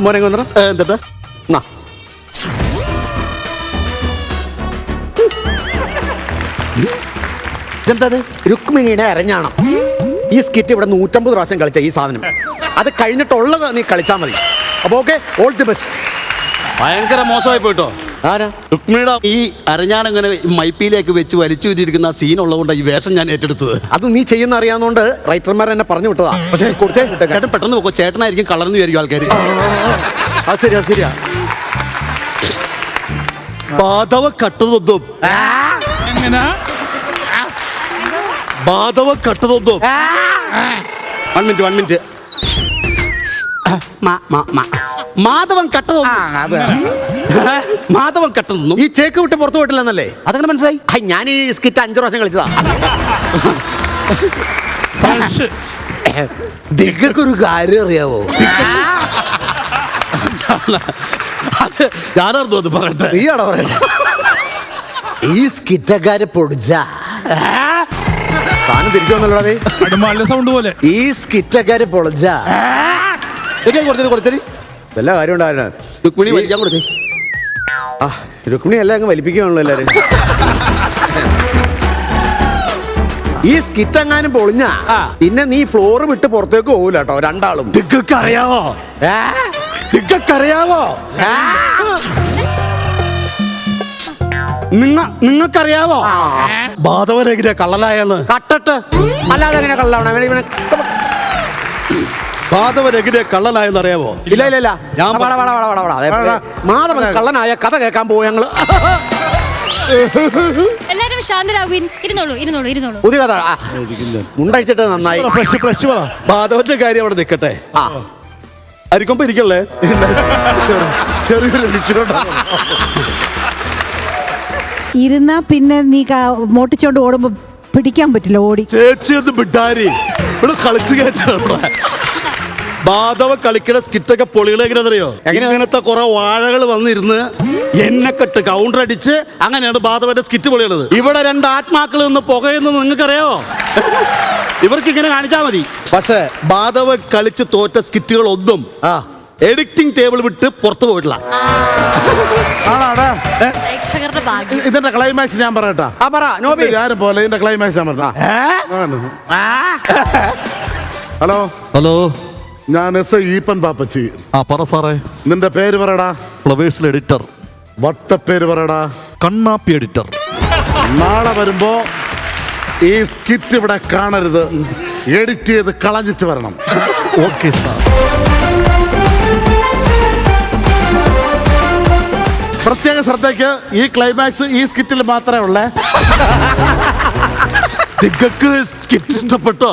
മോനെ വന്നോ. എന്താ ഇതെന്തത്? രുക്മിണിയുടെ അരഞ്ഞാണം. ഈ സ്കിറ്റ് ഇവിടെ 150 പ്രാവശ്യം കളിച്ച ഈ സാധനം. അത് കഴിഞ്ഞിട്ടുള്ളത് നീ കളിച്ചാൽ മതി. അപ്പൊ ഓക്കെ, ഓൾ ദി ബെസ്റ്റ്. ഭയങ്കര മോശമായി പോയിട്ടോ. ആരാ? രുക്മിണിയുടെ ഈ അരഞ്ഞാണിങ്ങനെ മൈപ്പിയിലേക്ക് വെച്ച് വലിച്ചു വിട്ടിരിക്കുന്ന സീൻ ഉള്ളതുകൊണ്ടാണ് ഈ വേഷം ഞാൻ ഏറ്റെടുത്തത്. അത് നീ ചെയ്യുന്ന അറിയാവുന്നതുകൊണ്ട് റൈറ്റർമാർ എന്നെ പറഞ്ഞു വിട്ടതാ. പക്ഷേ ചേട്ടൻ പെട്ടെന്ന് പോക്കോ, ചേട്ടനായിരിക്കും കളർന്നു വിചാരിക്കും ആൾക്കാർ. അത് ശരിയാ, ശരിയാ. ബാധവ കട്ടതൊന്നും ബാധവ കട്ടതൊന്നും 1 മിനിറ്റ് മാധവൻ കട്ടതൊന്നും മാധവൻ കട്ടതൊന്നും ഈ ചേക്ക് വിട്ട് പുറത്തു പോയിട്ടില്ലെന്നല്ലേ? അതങ്ങനെ മനസ്സിലായി. ഞാൻ ഈ സ്കിറ്റ് 5 പ്രാവശ്യം കളിച്ചതാ. ദിഗക്കൊരു കാര്യം അറിയാവോ? അത് ഞാനറിഞ്ഞു അത് പറയട്ടെ. നീയാണോ പറയട്ടെ? ഈ സ്കിറ്റക്കാര് പൊടിച്ച സാധനം തിരിച്ചു വന്നല്ലോടേ. സൗണ്ട് പോലെ ഈ സ്കിറ്റക്കാര് പൊളിച്ച കൊടുത്തരി എല്ലാ കാര്യം ഉണ്ടായിരുന്നു. രുക്മിണി വലിക്കാൻ കൊടുത്തേ. രുക്മിണി എല്ലാം അങ്ങ് വലിപ്പിക്കുകയാണല്ലോ എല്ലാരും. ഈ സ്കിറ്റ് എങ്ങാനും പൊളിഞ്ഞ പിന്നെ നീ ഫ്ലോറ് വിട്ട് പുറത്തേക്ക് പോകൂല കേട്ടോ, രണ്ടാളും. അറിയാവോ നിങ്ങൾക്കറിയാവോ ബാധവനെതിരെ കള്ളനായെന്ന്? കട്ടട്ട് അല്ലാതെ എങ്ങനെ കള്ളാവണ? ബാധവനെതിരെ കള്ളനായെന്ന് അറിയാവോ? ഇല്ല ഇല്ല ഇല്ല, മാധവൻ കള്ളനായ കഥ കേൾക്കാൻ പോവും ഞങ്ങള്. എല്ലാരും ശാന്തരാകുവിൻ. ഇരുന്നോളൂ. പുതിയ കഥ മുണ്ടടിച്ചിട്ട് നന്നായി. ബാധവന്റെ കാര്യം അവിടെ നിൽക്കട്ടെ. അരിക്കൊമ്പ് ഇരിക്കല്ലേ? ചെറിയൊരു ഇരുന്നാ പിന്നെ നീ മോട്ടിച്ചോണ്ട് ഓടുമ്പോ പിടിക്കാൻ പറ്റില്ല. ഓടി ചേച്ചി ഒന്ന് വിട്ടാരി ഇവിടെ കളിച്ചു കയറ്റാ. ബാധവ കളിക്കുന്ന സ്കിറ്റൊക്കെ പൊളികളെ എങ്ങനെയാണെന്നറിയോ? ഇങ്ങനത്തെ കുറെ വാഴകൾ വന്നിരുന്ന് എന്നെ കെട്ട് കൗണ്ടർ അടിച്ച് അങ്ങനെയാണ് ബാധവന്റെ സ്കിറ്റ് പൊളിയുള്ളത്. ഇവിടെ 2 ആത്മാക്കൾ നിന്ന് പുകയെന്ന് നിങ്ങൾക്കറിയാവോ? ഇവർക്ക് ഇങ്ങനെ കാണിച്ചാൽ മതി. പക്ഷെ ബാധവ കളിച്ച് തോറ്റ സ്കിറ്റുകൾ ഒന്നും എഡിറ്റിംഗ് ടേബിൾ വിട്ട് പുറത്തു പോയിട്ടില്ല. ഇതിന്റെ ക്ലൈമാക്സ് ഞാൻ പറയട്ടാ. ആരും പോലെ ഇതിന്റെ ക്ലൈമാക്സ് ഞാൻ പറഞ്ഞ. ഹലോ, ഞാൻ എസ് ഐ ഈപ്പൻ പാപ്പച്ചി. പറ സാറേ. നിന്റെ പേര് പറയടാ. ഫ്ലവേഴ്സിൽ എഡിറ്റർ. വട്ടപ്പേര് പറയടാ. കണ്ണാപ്പി എഡിറ്റർ. നാളെ വരുമ്പോ ഈ സ്കിറ്റ് ഇവിടെ കാണരുത്, എഡിറ്റ് ചെയ്ത് കളഞ്ഞിട്ട് വരണം. Okay sir. പ്രത്യേക ശ്രദ്ധയ്ക്ക് ഈ ക്ലൈമാക്സ് ഈ സ്കിറ്റിൽ മാത്രമേ ഉള്ളേ. നിങ്ങൾക്ക് സ്കിറ്റ് ഇഷ്ടപ്പെട്ടോ?